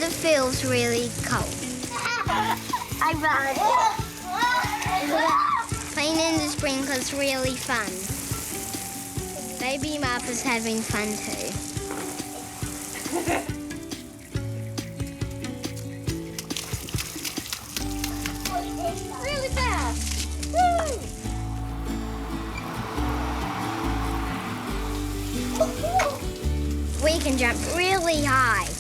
never feels really cold. I run. Playing in the sprinkler's really fun. Baby Martha's having fun too. Really fast. Woo! We can jump really high.